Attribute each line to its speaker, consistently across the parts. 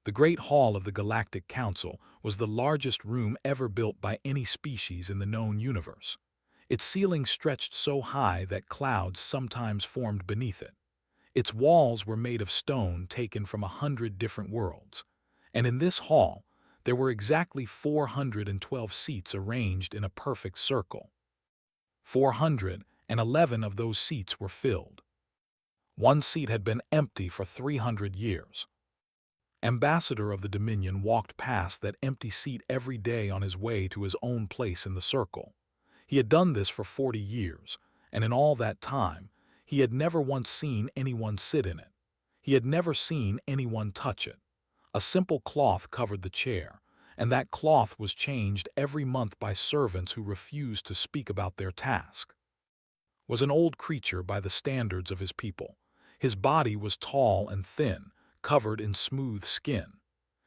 Speaker 1: The Great Hall of the Galactic Council was the largest room ever built by any species in the known universe. Its ceiling stretched so high that clouds sometimes formed beneath it. Its walls were made of stone taken from 100 different worlds. And in this hall, there were exactly 412 seats arranged in a perfect circle. 411 of those seats were filled. One seat had been empty for 300 years. Ambassador of the Dominion walked past that empty seat every day on his way to his own place in the circle. He had done this for 40 years, and in all that time, he had never once seen anyone sit in it. He had never seen anyone touch it. A simple cloth covered the chair, and that cloth was changed every month by servants who refused to speak about their task. Was an old creature by the standards of his people. His body was tall and thin, covered in smooth skin.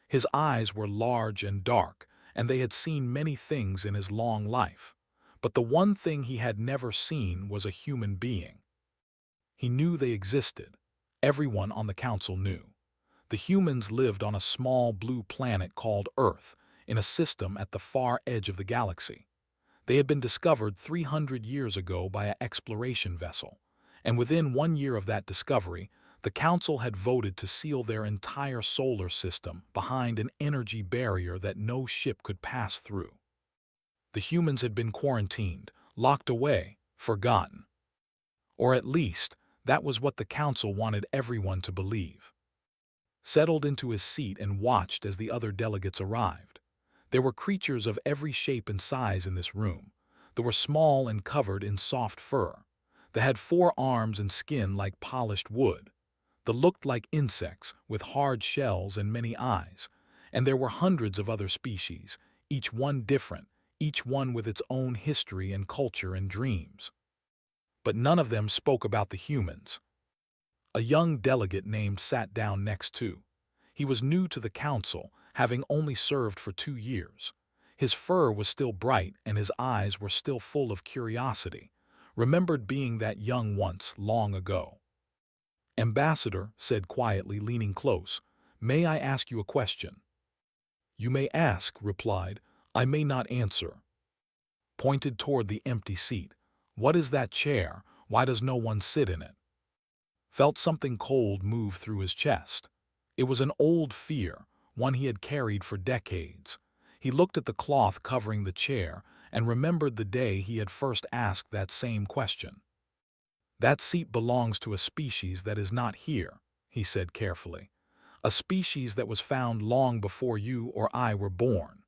Speaker 1: His eyes were large and dark, and they had seen many things in his long life. But the one thing he had never seen was a human being. He knew they existed. Everyone on the council knew. The humans lived on a small blue planet called Earth, in a system at the far edge of the galaxy. They had been discovered 300 years ago by an exploration vessel, and within 1 year of that discovery, the Council had voted to seal their entire solar system behind an energy barrier that no ship could pass through. The humans had been quarantined, locked away, forgotten. Or at least, that was what the Council wanted everyone to believe. Settled into his seat and watched as the other delegates arrived. There were creatures of every shape and size in this room. They were small and covered in soft fur. They had 4 arms and skin like polished wood. They looked like insects with hard shells and many eyes. And there were hundreds of other species, each one different, each one with its own history and culture and dreams. But none of them spoke about the humans. A young delegate named sat down next to. He was new to the council, having only served for 2 years. His fur was still bright and his eyes were still full of curiosity, remembered being that young once, long ago. Ambassador said quietly, leaning close, "May I ask you a question?" "You may ask," replied. "I may not answer." Pointed toward the empty seat. "What is that chair? Why does no one sit in it?" Felt something cold move through his chest. It was an old fear, one he had carried for decades. He looked at the cloth covering the chair and remembered the day he had first asked that same question. "That seat belongs to a species that is not here," he said carefully. "A species that was found long before you or I were born."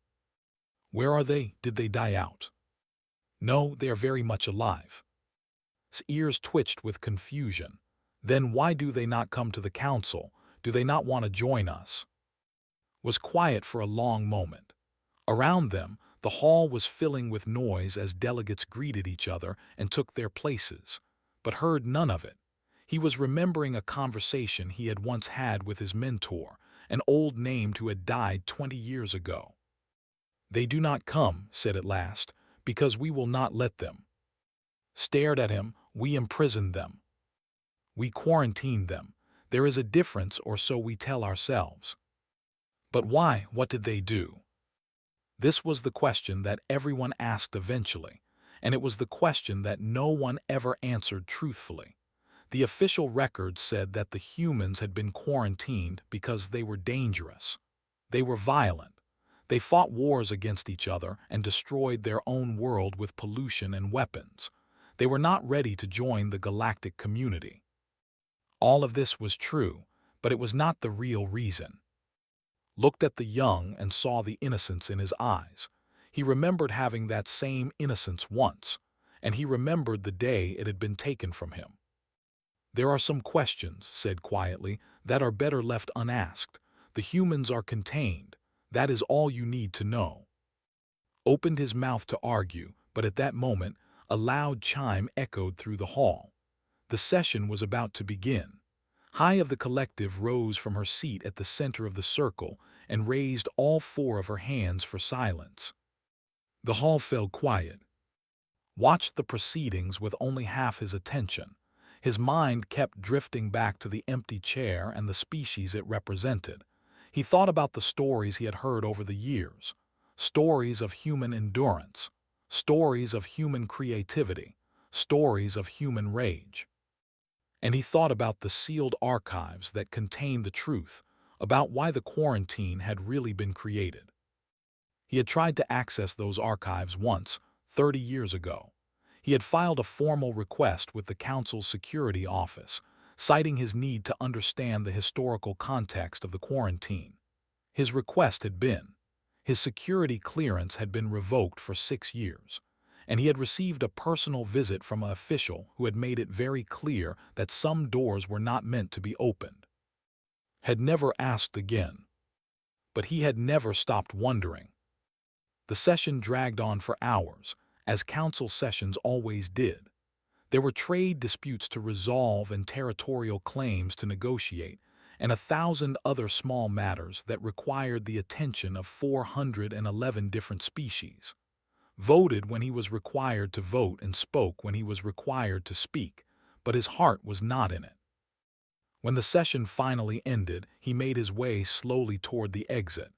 Speaker 1: "Where are they? Did they die out?" "No, they are very much alive." His ears twitched with confusion. "Then why do they not come to the council? Do they not want to join us?" Was quiet for a long moment. Around them, the hall was filling with noise as delegates greeted each other and took their places, but heard none of it. He was remembering a conversation he had once had with his mentor, an old name who had died 20 years ago. "They do not come," said at last, "because we will not let them." Stared at him. "We imprisoned them. We quarantined them. There is a difference, or so we tell ourselves." "But why? What did they do?" This was the question that everyone asked eventually, and it was the question that no one ever answered truthfully. The official records said that the humans had been quarantined because they were dangerous. They were violent. They fought wars against each other and destroyed their own world with pollution and weapons. They were not ready to join the galactic community. All of this was true, but it was not the real reason. Looked at the young and saw the innocence in his eyes. He remembered having that same innocence once, and he remembered the day it had been taken from him. "There are some questions," said quietly, "that are better left unasked. The humans are contained. That is all you need to know." Opened his mouth to argue, but at that moment, a loud chime echoed through the hall. The session was about to begin. High of the Collective rose from her seat at the center of the circle and raised all 4 of her hands for silence. The hall fell quiet. Watched the proceedings with only half his attention. His mind kept drifting back to the empty chair and the species it represented. He thought about the stories he had heard over the years, stories of human endurance, stories of human creativity, stories of human rage. And he thought about the sealed archives that contained the truth about why the quarantine had really been created. He had tried to access those archives once, 30 years ago. He had filed a formal request with the Council's security office, citing his need to understand the historical context of the quarantine. His request had been, his security clearance had been revoked for 6 years, and he had received a personal visit from an official who had made it very clear that some doors were not meant to be opened. Had never asked again. But he had never stopped wondering. The session dragged on for hours, as council sessions always did. There were trade disputes to resolve and territorial claims to negotiate, and 1,000 other small matters that required the attention of 411 different species. Voted when he was required to vote and spoke when he was required to speak, but his heart was not in it. When the session finally ended, he made his way slowly toward the exit.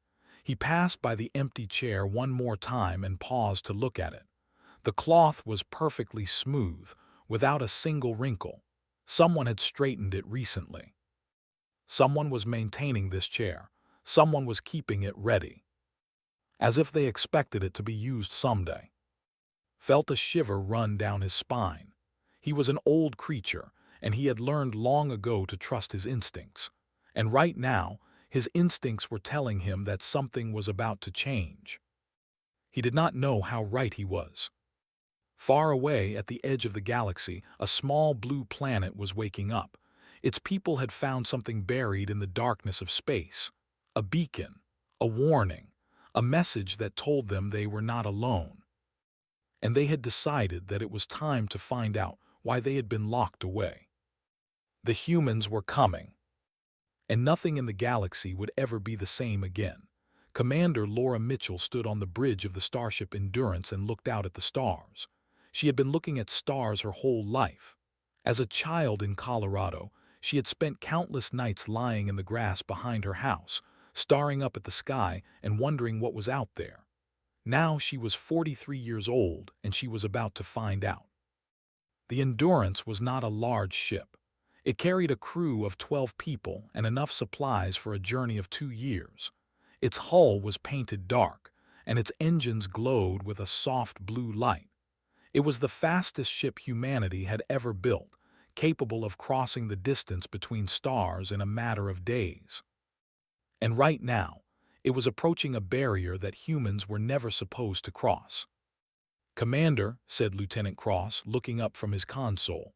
Speaker 1: He passed by the empty chair one more time and paused to look at it. The cloth was perfectly smooth, without a single wrinkle. Someone had straightened it recently. Someone was maintaining this chair. Someone was keeping it ready, as if they expected it to be used someday. Felt a shiver run down his spine. He was an old creature, and he had learned long ago to trust his instincts. And right now, his instincts were telling him that something was about to change. He did not know how right he was. Far away at the edge of the galaxy, a small blue planet was waking up. Its people had found something buried in the darkness of space. A beacon, a warning, a message that told them they were not alone. And they had decided that it was time to find out why they had been locked away. The humans were coming, and nothing in the galaxy would ever be the same again. Commander Laura Mitchell stood on the bridge of the starship Endurance and looked out at the stars. She had been looking at stars her whole life. As a child in Colorado, she had spent countless nights lying in the grass behind her house, staring up at the sky and wondering what was out there. Now she was 43 years old, and she was about to find out. The Endurance was not a large ship. It carried a crew of 12 people and enough supplies for a journey of 2 years. Its hull was painted dark, and its engines glowed with a soft blue light. It was the fastest ship humanity had ever built, capable of crossing the distance between stars in a matter of days. And right now, it was approaching a barrier that humans were never supposed to cross. "Commander," said Lieutenant Cross, looking up from his console,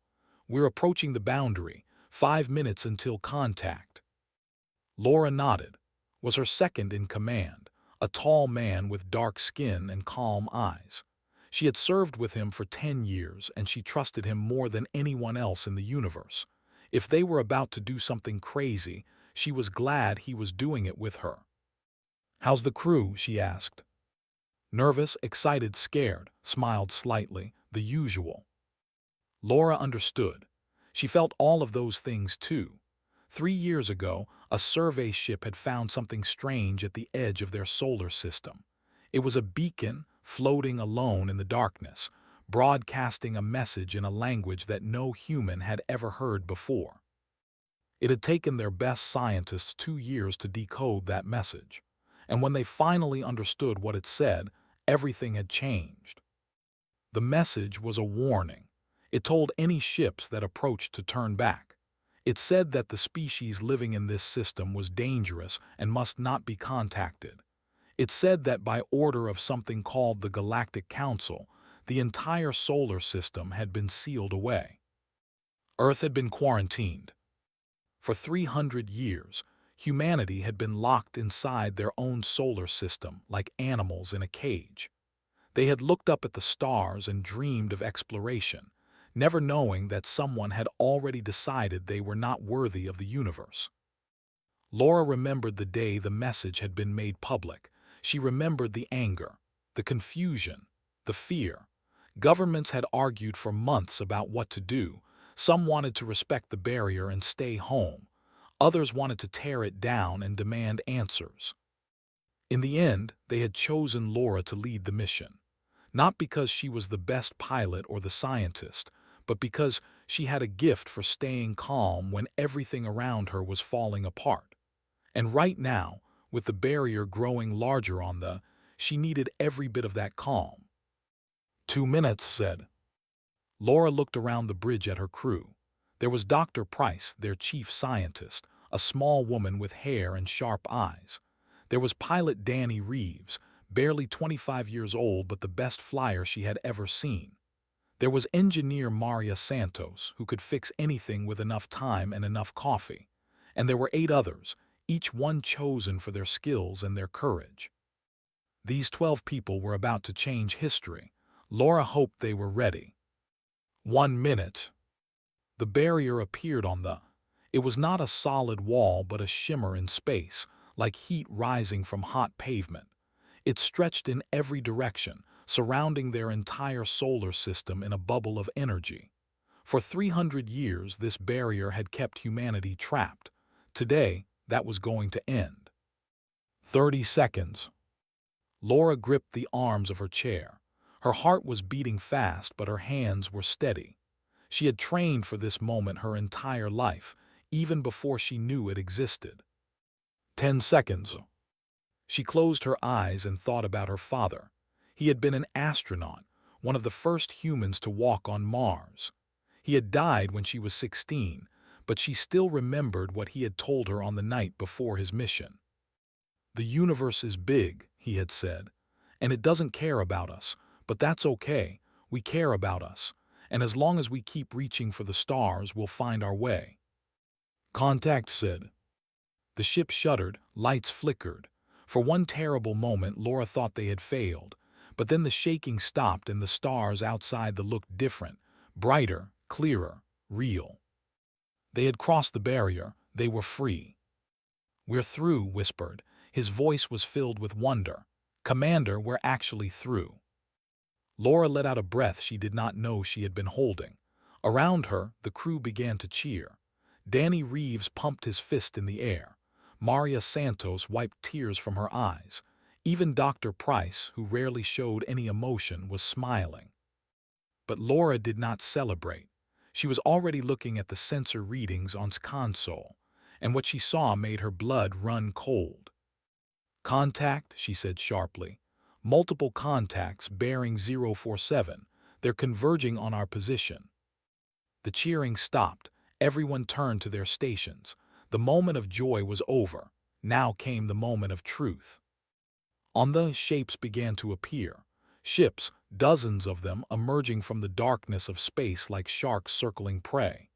Speaker 1: "we're approaching the boundary. 5 minutes until contact." Laura nodded, was her second in command, a tall man with dark skin and calm eyes. She had served with him for 10 years, and she trusted him more than anyone else in the universe. If they were about to do something crazy, she was glad he was doing it with her. "How's the crew?" she asked. Nervous, excited, scared, smiled slightly, the usual. Laura understood. She felt all of those things too. 3 years ago, a survey ship had found something strange at the edge of their solar system. It was a beacon floating alone in the darkness, broadcasting a message in a language that no human had ever heard before. It had taken their best scientists 2 years to decode that message, and when they finally understood what it said, everything had changed. The message was a warning. It told any ships that approached to turn back. It said that the species living in this system was dangerous and must not be contacted. It said that by order of something called the Galactic Council, the entire solar system had been sealed away. Earth had been quarantined. For 300 years, humanity had been locked inside their own solar system like animals in a cage. They had looked up at the stars and dreamed of exploration, never knowing that someone had already decided they were not worthy of the universe. Laura remembered the day the message had been made public. She remembered the anger, the confusion, the fear. Governments had argued for months about what to do. Some wanted to respect the barrier and stay home. Others wanted to tear it down and demand answers. In the end, they had chosen Laura to lead the mission, not because she was the best pilot or the scientist, but because she had a gift for staying calm when everything around her was falling apart. And right now, with the barrier growing larger she needed every bit of that calm. 2 minutes, said. Laura looked around the bridge at her crew. There was Dr. Price, their chief scientist, a small woman with hair and sharp eyes. There was pilot Danny Reeves, barely 25 years old but the best flyer she had ever seen. There was engineer Maria Santos, who could fix anything with enough time and enough coffee. And there were 8 others, each one chosen for their skills and their courage. These 12 people were about to change history. Laura hoped they were ready. 1 minute. The barrier appeared It was not a solid wall but a shimmer in space, like heat rising from hot pavement. It stretched in every direction, surrounding their entire solar system in a bubble of energy. For 300 years, this barrier had kept humanity trapped. Today, that was going to end. 30 seconds. Laura gripped the arms of her chair. Her heart was beating fast, but her hands were steady. She had trained for this moment her entire life, even before she knew it existed. 10 seconds. She closed her eyes and thought about her father. He had been an astronaut, one of the first humans to walk on Mars. He had died when she was 16, but she still remembered what he had told her on the night before his mission. "The universe is big," he had said, "and it doesn't care about us, but that's okay. We care about us, and as long as we keep reaching for the stars, we'll find our way." "Contact," said. The ship shuddered, lights flickered. For one terrible moment, Laura thought they had failed, but then the shaking stopped and the stars outside looked different, brighter, clearer, real. They had crossed the barrier. They were free. "We're through," whispered. His voice was filled with wonder. "Commander, we're actually through." Laura let out a breath she did not know she had been holding. Around her, the crew began to cheer. Danny Reeves pumped his fist in the air. Maria Santos wiped tears from her eyes. Even Dr. Price, who rarely showed any emotion, was smiling. But Laura did not celebrate. She was already looking at the sensor readings on the console, and what she saw made her blood run cold. "Contact," she said sharply. "Multiple contacts bearing 047. They're converging on our position." The cheering stopped. Everyone turned to their stations. The moment of joy was over. Now came the moment of truth. Shapes began to appear. Ships, dozens of them, emerging from the darkness of space like sharks circling prey.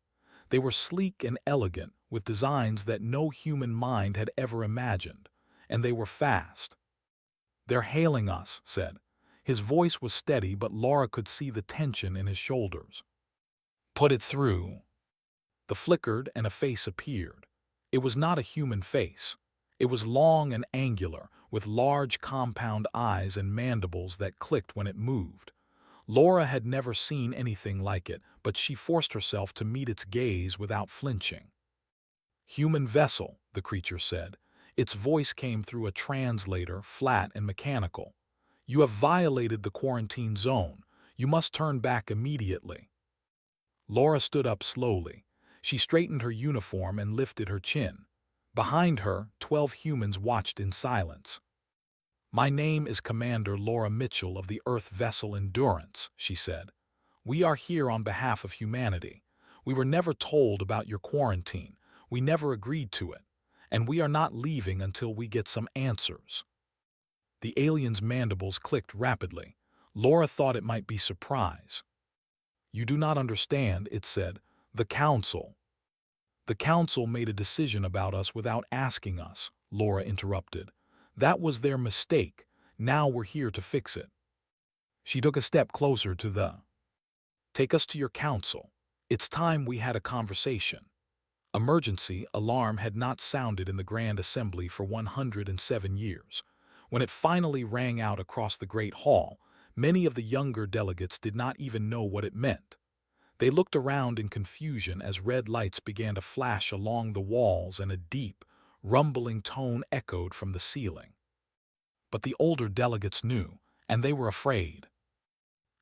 Speaker 1: They were sleek and elegant, with designs that no human mind had ever imagined, and they were fast. "They're hailing us," said. His voice was steady, but Laura could see the tension in his shoulders. "Put it through." The flickered and a face appeared. It was not a human face. It was long and angular, with large compound eyes and mandibles that clicked when it moved. Laura had never seen anything like it, but she forced herself to meet its gaze without flinching. "Human vessel," the creature said. Its voice came through a translator, flat and mechanical. "You have violated the quarantine zone. You must turn back immediately." Laura stood up slowly. She straightened her uniform and lifted her chin. Behind her, 12 humans watched in silence. "My name is Commander Laura Mitchell of the Earth vessel Endurance," she said. "We are here on behalf of humanity. We were never told about your quarantine. We never agreed to it. And we are not leaving until we get some answers." The alien's mandibles clicked rapidly. Laura thought it might be surprise. "You do not understand," it said. "The Council." "The Council made a decision about us without asking us," Laura interrupted. "That was their mistake. Now we're here to fix it." She took a step closer to "Take us to your council. It's time we had a conversation." Emergency alarm had not sounded in the Grand Assembly for 107 years. When it finally rang out across the Great Hall, many of the younger delegates did not even know what it meant. They looked around in confusion as red lights began to flash along the walls and a deep, rumbling tone echoed from the ceiling. But the older delegates knew, and they were afraid.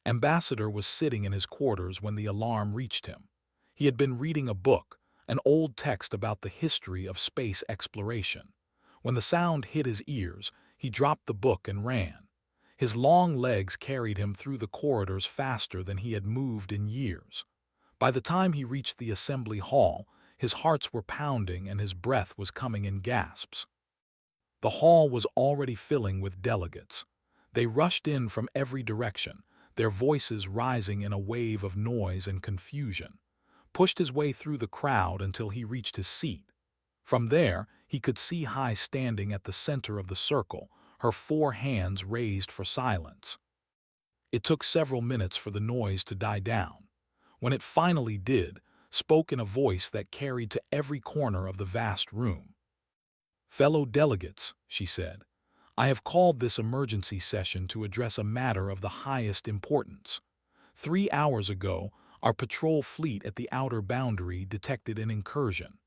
Speaker 1: Ambassador was sitting in his quarters when the alarm reached him. He had been reading a book, an old text about the history of space exploration. When the sound hit his ears, he dropped the book and ran. His long legs carried him through the corridors faster than he had moved in years. By the time he reached the assembly hall, his hearts were pounding and his breath was coming in gasps. The hall was already filling with delegates. They rushed in from every direction, their voices rising in a wave of noise and confusion. Pushed his way through the crowd until he reached his seat. From there, he could see Hai standing at the center of the circle, her 4 hands raised for silence. It took several minutes for the noise to die down. When it finally did, spoke in a voice that carried to every corner of the vast room. "Fellow delegates," she said, "I have called this emergency session to address a matter of the highest importance. 3 hours ago, our patrol fleet at the outer boundary detected an incursion."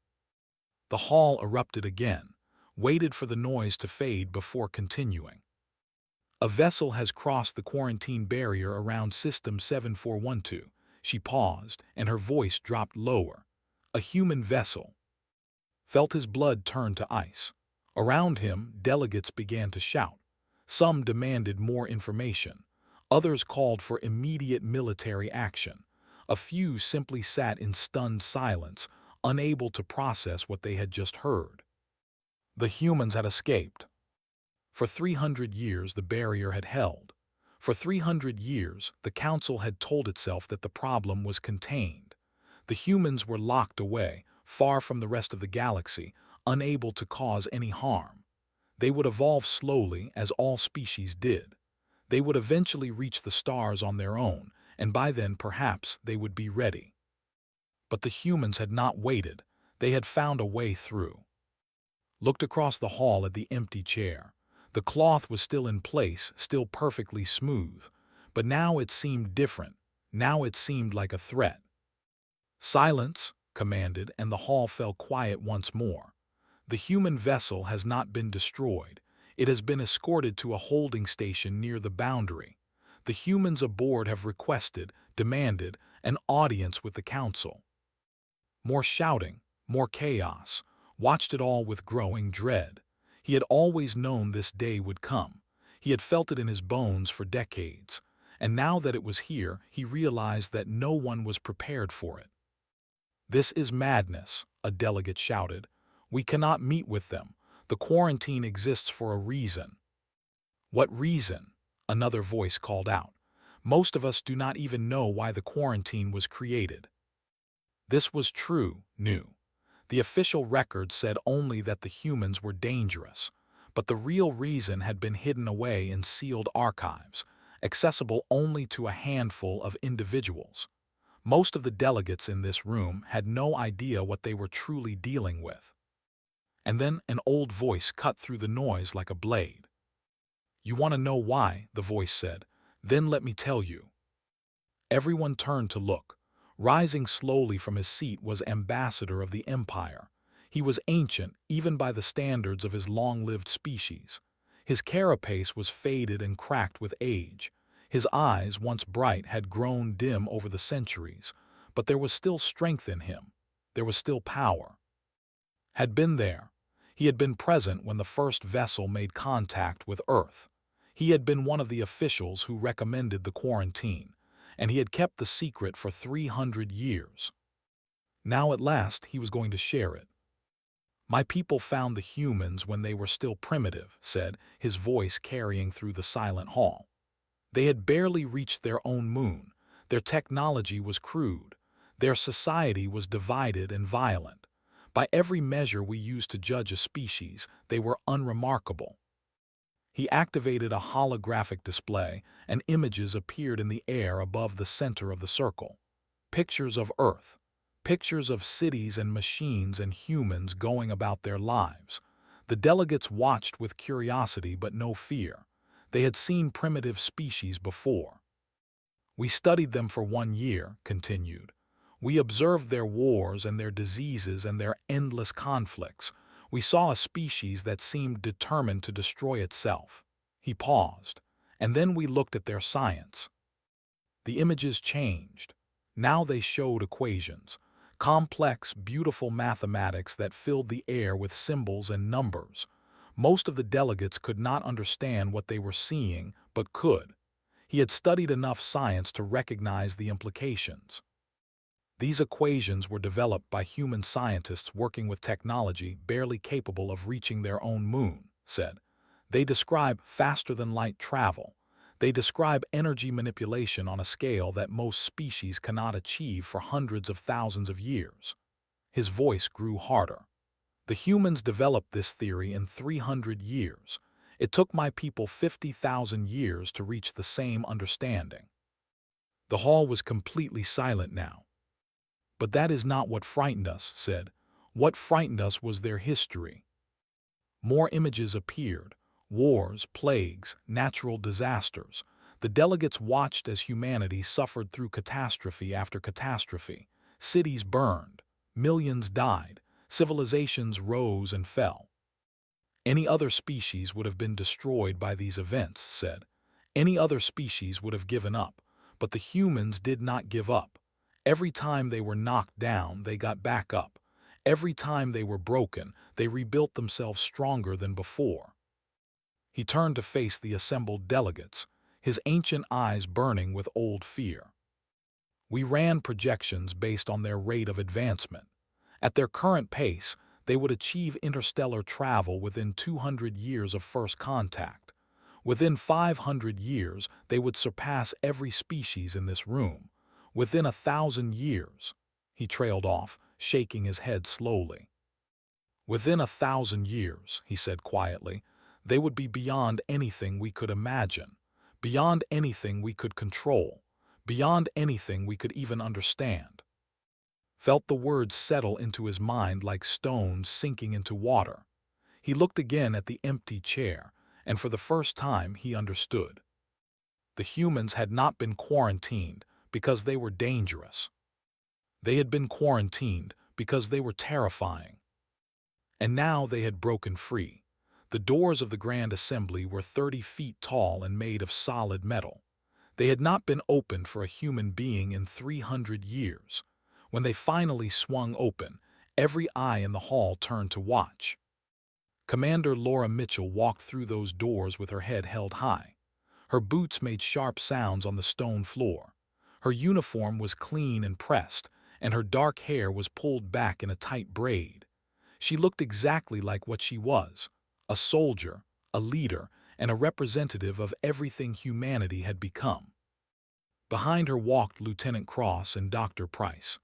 Speaker 1: The hall erupted again, waited for the noise to fade before continuing. "A vessel has crossed the quarantine barrier around System 7412. She paused, and her voice dropped lower. "A human vessel." Felt his blood turn to ice. Around him, delegates began to shout. Some demanded more information. Others called for immediate military action. A few simply sat in stunned silence, unable to process what they had just heard. The humans had escaped. For 300 years the barrier had held. For 300 years the Council had told itself that the problem was contained. The humans were locked away, far from the rest of the galaxy, unable to cause any harm. They would evolve slowly, as all species did. They would eventually reach the stars on their own, and by then perhaps they would be ready. But the humans had not waited. They had found a way through. Looked across the hall at the empty chair. The cloth was still in place, still perfectly smooth. But now it seemed different. Now it seemed like a threat. "Silence," commanded, and the hall fell quiet once more. "The human vessel has not been destroyed. It has been escorted to a holding station near the boundary. The humans aboard have requested, demanded, an audience with the Council." More shouting, more chaos. Watched it all with growing dread. He had always known this day would come. He had felt it in his bones for decades. And now that it was here, he realized that no one was prepared for it. "This is madness," a delegate shouted. "We cannot meet with them. The quarantine exists for a reason." "What reason?" another voice called out. "Most of us do not even know why the quarantine was created." This was true, new. The official record said only that the humans were dangerous, but the real reason had been hidden away in sealed archives, accessible only to a handful of individuals. Most of the delegates in this room had no idea what they were truly dealing with. And then an old voice cut through the noise like a blade. "You want to know why?" the voice said. "Then let me tell you." Everyone turned to look. Rising slowly from his seat was Ambassador of the Empire. He was ancient, even by the standards of his long-lived species. His carapace was faded and cracked with age. His eyes, once bright, had grown dim over the centuries, but there was still strength in him. There was still power. Had been there. He had been present when the first vessel made contact with Earth. He had been one of the officials who recommended the quarantine, and he had kept the secret for 300 years. Now at last he was going to share it. "My people found the humans when they were still primitive," said, his voice carrying through the silent hall. "They had barely reached their own moon. Their technology was crude. Their society was divided and violent. By every measure we use to judge a species, they were unremarkable." He activated a holographic display, and images appeared in the air above the center of the circle. Pictures of Earth. Pictures of cities and machines and humans going about their lives. The delegates watched with curiosity but no fear. They had seen primitive species before. "We studied them for 1 year," continued. We observed their wars and their diseases and their endless conflicts. We saw a species that seemed determined to destroy itself. He paused, and then we looked at their science. The images changed. Now they showed equations, complex, beautiful mathematics that filled the air with symbols and numbers. Most of the delegates could not understand what they were seeing, but could. He had studied enough science to recognize the implications. These equations were developed by human scientists working with technology barely capable of reaching their own moon, said. They describe faster-than-light travel. They describe energy manipulation on a scale that most species cannot achieve for hundreds of thousands of years. His voice grew harder. The humans developed this theory in 300 years. It took my people 50,000 years to reach the same understanding. The hall was completely silent now. But that is not what frightened us, said. What frightened us was their history. More images appeared. Wars, plagues, natural disasters. The delegates watched as humanity suffered through catastrophe after catastrophe. Cities burned. Millions died. Civilizations rose and fell. Any other species would have been destroyed by these events, said. Any other species would have given up. But the humans did not give up. Every time they were knocked down, they got back up. Every time they were broken, they rebuilt themselves stronger than before. He turned to face the assembled delegates, his ancient eyes burning with old fear. We ran projections based on their rate of advancement. At their current pace, they would achieve interstellar travel within 200 years of first contact. Within 500 years, they would surpass every species in this room. Within 1,000 years, he trailed off, shaking his head slowly. Within 1,000 years, he said quietly, they would be beyond anything we could imagine, beyond anything we could control, beyond anything we could even understand. Felt the words settle into his mind like stones sinking into water. He looked again at the empty chair, and for the first time he understood. The humans had not been quarantined because they were dangerous. They had been quarantined because they were terrifying. And now they had broken free. The doors of the Grand Assembly were 30 feet tall and made of solid metal. They had not been opened for a human being in 300 years. When they finally swung open, every eye in the hall turned to watch. Commander Laura Mitchell walked through those doors with her head held high. Her boots made sharp sounds on the stone floor. Her uniform was clean and pressed, and her dark hair was pulled back in a tight braid. She looked exactly like what she was, a soldier, a leader, and a representative of everything humanity had become. Behind her walked Lieutenant Cross and Dr. Price.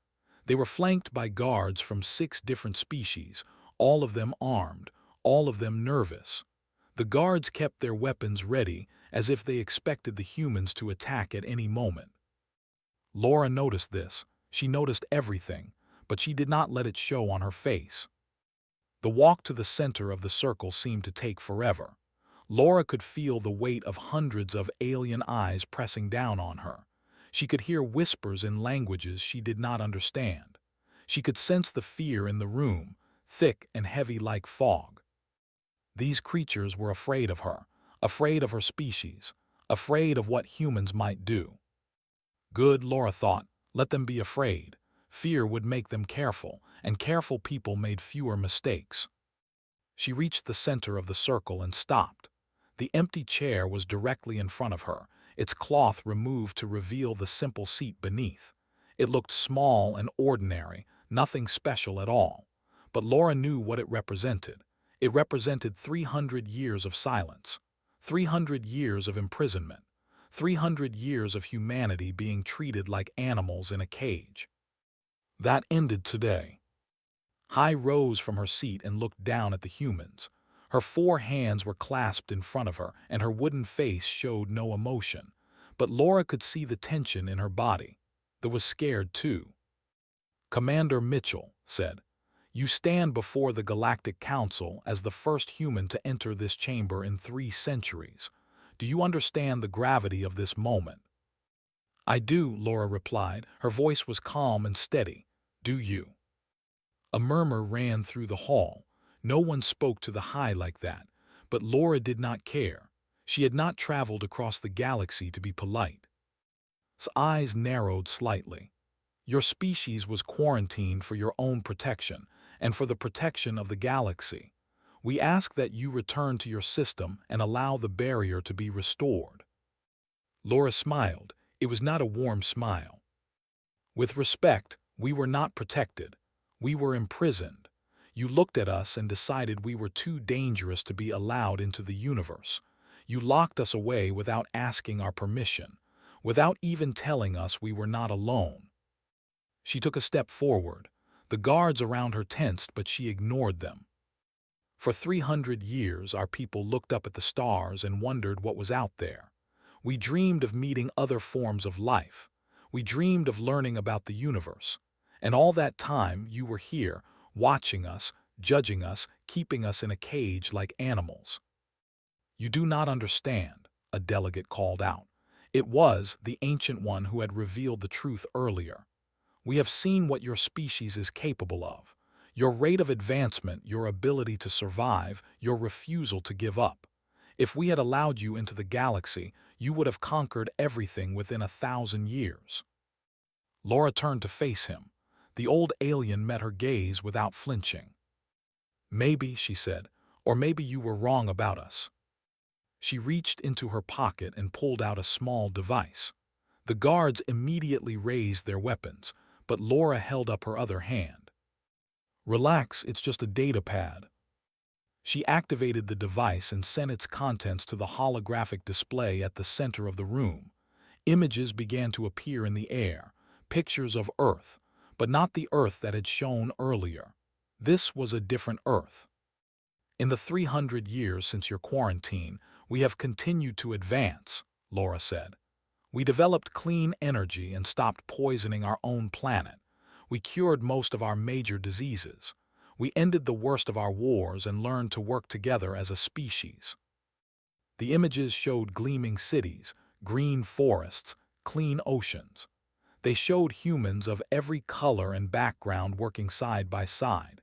Speaker 1: They were flanked by guards from 6 different species, all of them armed, all of them nervous. The guards kept their weapons ready as if they expected the humans to attack at any moment. Laura noticed this. She noticed everything, but she did not let it show on her face. The walk to the center of the circle seemed to take forever. Laura could feel the weight of hundreds of alien eyes pressing down on her. She could hear whispers in languages she did not understand. She could sense the fear in the room, thick and heavy like fog. These creatures were afraid of her species, afraid of what humans might do. Good, Laura thought, let them be afraid. Fear would make them careful, and careful people made fewer mistakes. She reached the center of the circle and stopped. The empty chair was directly in front of her, its cloth removed to reveal the simple seat beneath. It looked small and ordinary, nothing special at all. But Laura knew what it represented. It represented 300 years of silence, 300 years of imprisonment, 300 years of humanity being treated like animals in a cage. That ended today. Hai rose from her seat and looked down at the humans. Her 4 hands were clasped in front of her, and her wooden face showed no emotion. But Laura could see the tension in her body. That was scared too. Commander Mitchell said, "You stand before the Galactic Council as the first human to enter this chamber in 3 centuries. Do you understand the gravity of this moment?" I do, Laura replied. Her voice was calm and steady. Do you? A murmur ran through the hall. No one spoke to the high like that, but Laura did not care. She had not traveled across the galaxy to be polite. His eyes narrowed slightly. Your species was quarantined for your own protection and for the protection of the galaxy. We ask that you return to your system and allow the barrier to be restored. Laura smiled. It was not a warm smile. With respect, we were not protected. We were imprisoned. You looked at us and decided we were too dangerous to be allowed into the universe. You locked us away without asking our permission, without even telling us we were not alone. She took a step forward. The guards around her tensed, but she ignored them. For 300 years, our people looked up at the stars and wondered what was out there. We dreamed of meeting other forms of life. We dreamed of learning about the universe. And all that time, you were here, watching us, judging us, keeping us in a cage like animals. You do not understand, a delegate called out. It was the Ancient One who had revealed the truth earlier. We have seen what your species is capable of. Your rate of advancement, your ability to survive, your refusal to give up. If we had allowed you into the galaxy, you would have conquered everything within 1,000 years. Laura turned to face him. The old alien met her gaze without flinching. Maybe, she said, or maybe you were wrong about us. She reached into her pocket and pulled out a small device. The guards immediately raised their weapons, but Laura held up her other hand. Relax, it's just a data pad. She activated the device and sent its contents to the holographic display at the center of the room. Images began to appear in the air, pictures of Earth, but not the Earth that had shown earlier. This was a different Earth. In the 300 years since your quarantine, we have continued to advance, Laura said. We developed clean energy and stopped poisoning our own planet. We cured most of our major diseases. We ended the worst of our wars and learned to work together as a species. The images showed gleaming cities, green forests, clean oceans. They showed humans of every color and background working side by side.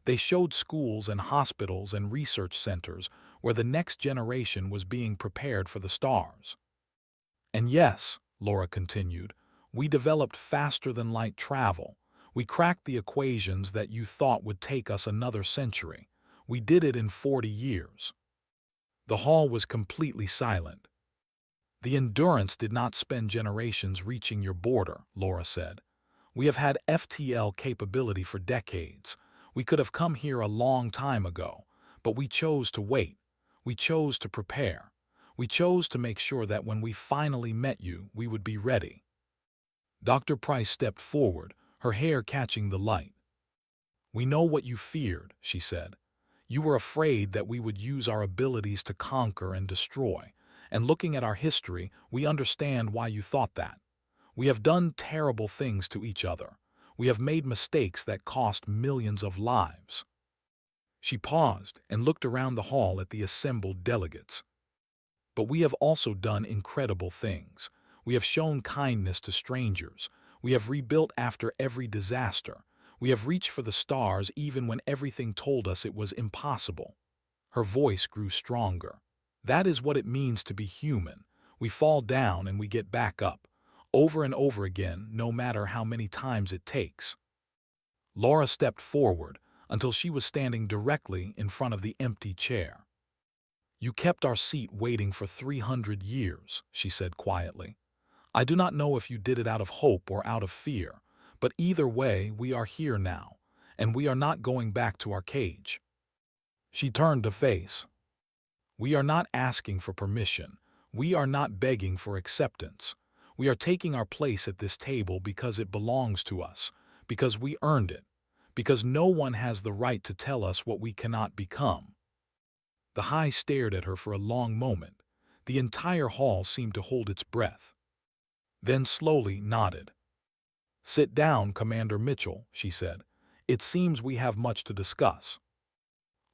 Speaker 1: They showed schools and hospitals and research centers where the next generation was being prepared for the stars. And yes, Laura continued, we developed faster-than-light travel. We cracked the equations that you thought would take us another century. We did it in 40 years. The hall was completely silent. The Endurance did not spend generations reaching your border, Laura said. We have had FTL capability for decades. We could have come here a long time ago, but we chose to wait. We chose to prepare. We chose to make sure that when we finally met you, we would be ready. Dr. Price stepped forward, her hair catching the light. We know what you feared, she said. You were afraid that we would use our abilities to conquer and destroy. And looking at our history, we understand why you thought that. We have done terrible things to each other. We have made mistakes that cost millions of lives. She paused and looked around the hall at the assembled delegates. But we have also done incredible things. We have shown kindness to strangers. We have rebuilt after every disaster. We have reached for the stars even when everything told us it was impossible. Her voice grew stronger. That is what it means to be human. We fall down and we get back up, over and over again, no matter how many times it takes. Laura stepped forward until she was standing directly in front of the empty chair. You kept our seat waiting for 300 years, she said quietly. I do not know if you did it out of hope or out of fear, but either way, we are here now, and we are not going back to our cage. She turned to face. We are not asking for permission. We are not begging for acceptance. We are taking our place at this table because it belongs to us, because we earned it, because no one has the right to tell us what we cannot become. The High stared at her for a long moment. The entire hall seemed to hold its breath. Then slowly nodded. Sit down, Commander Mitchell, she said. It seems we have much to discuss.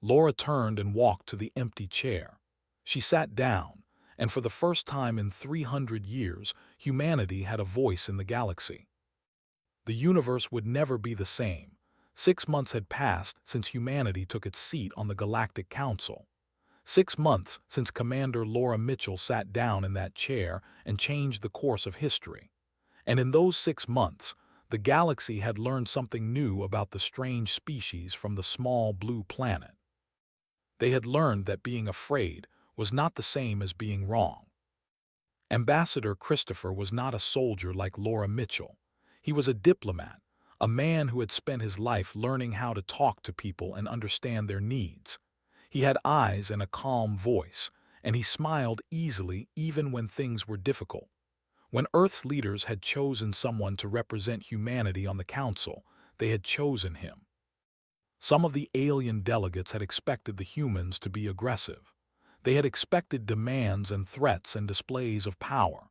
Speaker 1: Laura turned and walked to the empty chair. She sat down, and for the first time in 300 years, humanity had a voice in the galaxy. The universe would never be the same. 6 months had passed since humanity took its seat on the Galactic Council. 6 months since Commander Laura Mitchell sat down in that chair and changed the course of history. And in those 6 months, the galaxy had learned something new about the strange species from the small blue planet. They had learned that being afraid was not the same as being wrong. Ambassador Christopher was not a soldier like Laura Mitchell. He was a diplomat, a man who had spent his life learning how to talk to people and understand their needs. He had eyes and a calm voice, and he smiled easily even when things were difficult. When Earth's leaders had chosen someone to represent humanity on the council, they had chosen him. Some of the alien delegates had expected the humans to be aggressive. They had expected demands and threats and displays of power.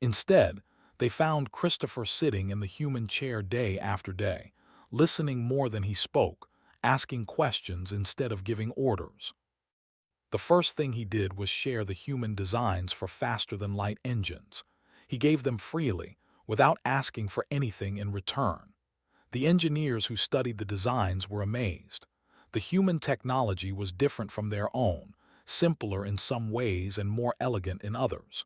Speaker 1: Instead, they found Christopher sitting in the human chair day after day, listening more than he spoke, asking questions instead of giving orders. The first thing he did was share the human designs for faster-than-light engines. He gave them freely, without asking for anything in return. The engineers who studied the designs were amazed. The human technology was different from their own, simpler in some ways and more elegant in others.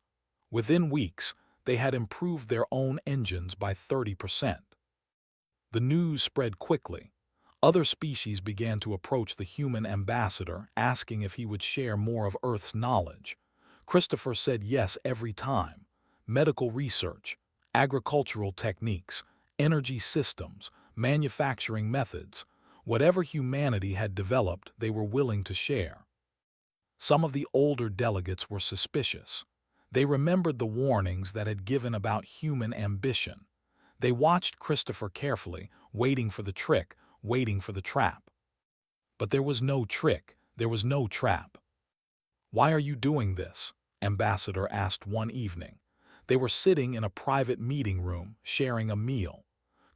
Speaker 1: Within weeks, they had improved their own engines by 30%. The news spread quickly. Other species began to approach the human ambassador, asking if he would share more of Earth's knowledge. Christopher said yes every time. Medical research, agricultural techniques, energy systems, manufacturing methods, whatever humanity had developed, they were willing to share. Some of the older delegates were suspicious. They remembered the warnings that had given about human ambition. They watched Christopher carefully, waiting for the trick, waiting for the trap. But there was no trick, there was no trap. "Why are you doing this?" Ambassador asked one evening. They were sitting in a private meeting room, sharing a meal.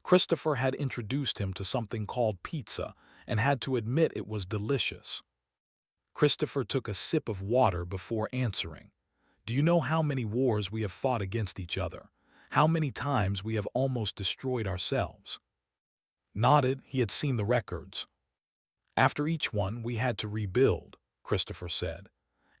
Speaker 1: Christopher had introduced him to something called pizza and had to admit it was delicious. Christopher took a sip of water before answering. "Do you know how many wars we have fought against each other? How many times we have almost destroyed ourselves?" Nodded, he had seen the records. "After each one, we had to rebuild," Christopher said.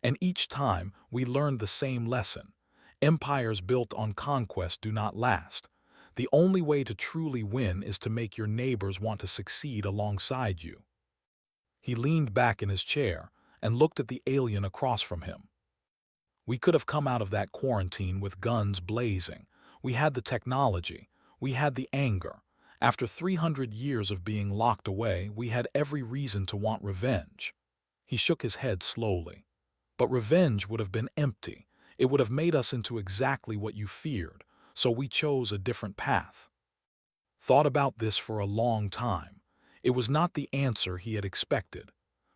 Speaker 1: "And each time, we learned the same lesson. Empires built on conquest do not last. The only way to truly win is to make your neighbors want to succeed alongside you." He leaned back in his chair and looked at the alien across from him. "We could have come out of that quarantine with guns blazing. We had the technology. We had the anger. After 300 years of being locked away, we had every reason to want revenge." He shook his head slowly. "But revenge would have been empty. It would have made us into exactly what you feared, so we chose a different path." Thought about this for a long time. It was not the answer he had expected.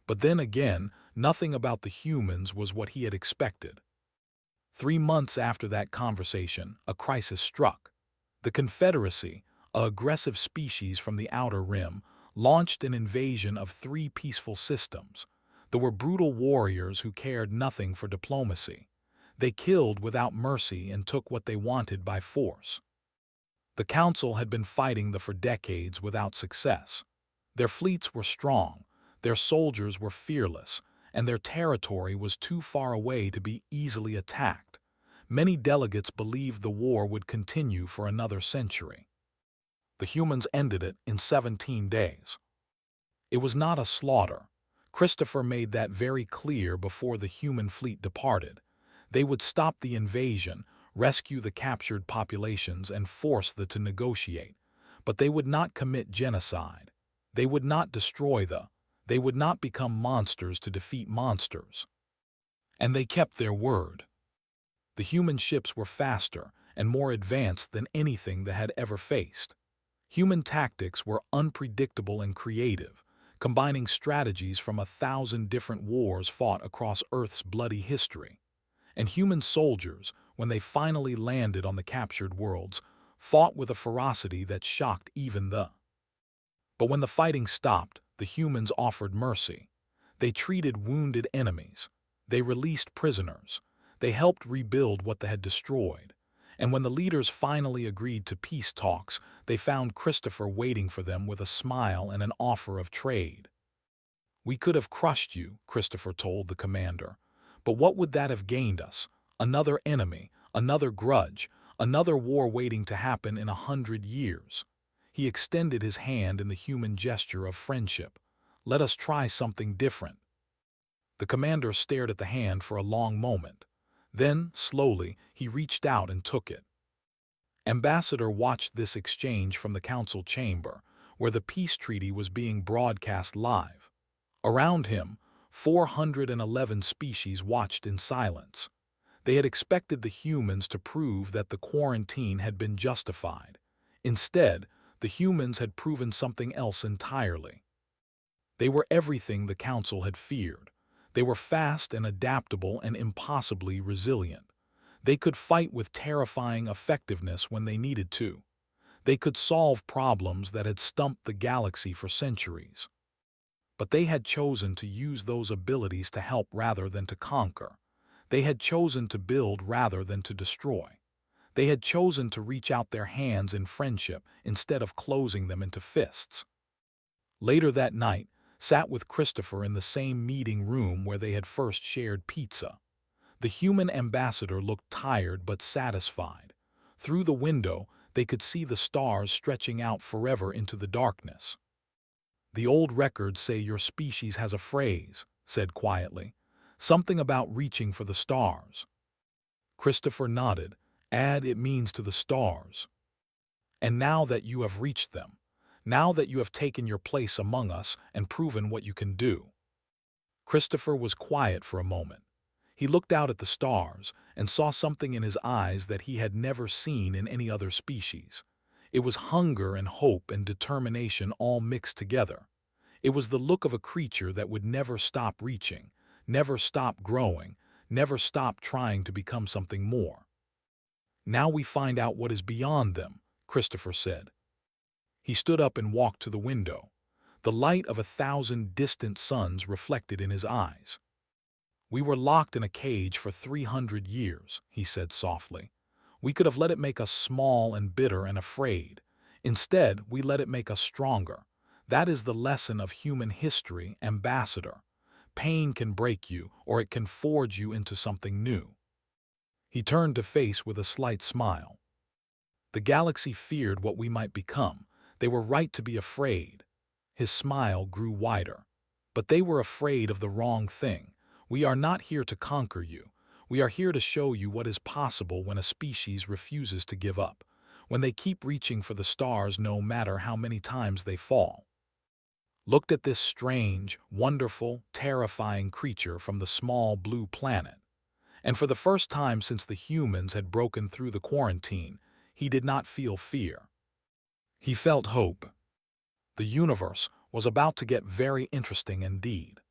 Speaker 1: But then again, nothing about the humans was what he had expected. 3 months after that conversation, a crisis struck. The Confederacy, an aggressive species from the Outer Rim, launched an invasion of 3 peaceful systems. There were brutal warriors who cared nothing for diplomacy. They killed without mercy and took what they wanted by force. The Council had been fighting for decades without success. Their fleets were strong, their soldiers were fearless, and their territory was too far away to be easily attacked. Many delegates believed the war would continue for another century. The humans ended it in 17 days. It was not a slaughter. Christopher made that very clear before the human fleet departed. They would stop the invasion, rescue the captured populations, and force them to negotiate. But they would not commit genocide. They would not destroy they would not become monsters to defeat monsters. And they kept their word. The human ships were faster and more advanced than anything they had ever faced. Human tactics were unpredictable and creative, combining strategies from 1,000 different wars fought across Earth's bloody history. And human soldiers, when they finally landed on the captured worlds, fought with a ferocity that shocked even the. But when the fighting stopped, the humans offered mercy. They treated wounded enemies. They released prisoners. They helped rebuild what they had destroyed. And when the leaders finally agreed to peace talks, they found Christopher waiting for them with a smile and an offer of trade. "We could have crushed you," Christopher told the commander. "But what would that have gained us? Another enemy, another grudge, another war waiting to happen in 100 years." He extended his hand in the human gesture of friendship. "Let us try something different." The commander stared at the hand for a long moment. Then, slowly, he reached out and took it. Ambassador watched this exchange from the council chamber, where the peace treaty was being broadcast live. Around him, 411 species watched in silence. They had expected the humans to prove that the quarantine had been justified. Instead, the humans had proven something else entirely. They were everything the council had feared. They were fast and adaptable and impossibly resilient. They could fight with terrifying effectiveness when they needed to. They could solve problems that had stumped the galaxy for centuries. But they had chosen to use those abilities to help rather than to conquer. They had chosen to build rather than to destroy. They had chosen to reach out their hands in friendship instead of closing them into fists. Later that night, sat with Christopher in the same meeting room where they had first shared pizza. The human ambassador looked tired but satisfied. Through the window, they could see the stars stretching out forever into the darkness. "The old records say your species has a phrase," said quietly. "Something about reaching for the stars." Christopher nodded. It means to the stars. And now that you have reached them, now that you have taken your place among us and proven what you can do." Christopher was quiet for a moment. He looked out at the stars and saw something in his eyes that he had never seen in any other species. It was hunger and hope and determination all mixed together. It was the look of a creature that would never stop reaching, never stop growing, never stop trying to become something more. "Now we find out what is beyond them," Christopher said. He stood up and walked to the window. The light of 1,000 distant suns reflected in his eyes. "We were locked in a cage for 300 years, he said softly. "We could have let it make us small and bitter and afraid. Instead, we let it make us stronger. That is the lesson of human history, Ambassador. Pain can break you, or it can forge you into something new." He turned to face with a slight smile. "The galaxy feared what we might become. They were right to be afraid." His smile grew wider. "But they were afraid of the wrong thing. We are not here to conquer you. We are here to show you what is possible when a species refuses to give up, when they keep reaching for the stars no matter how many times they fall." Looked at this strange, wonderful, terrifying creature from the small blue planet. And for the first time since the humans had broken through the quarantine, he did not feel fear. He felt hope. The universe was about to get very interesting indeed.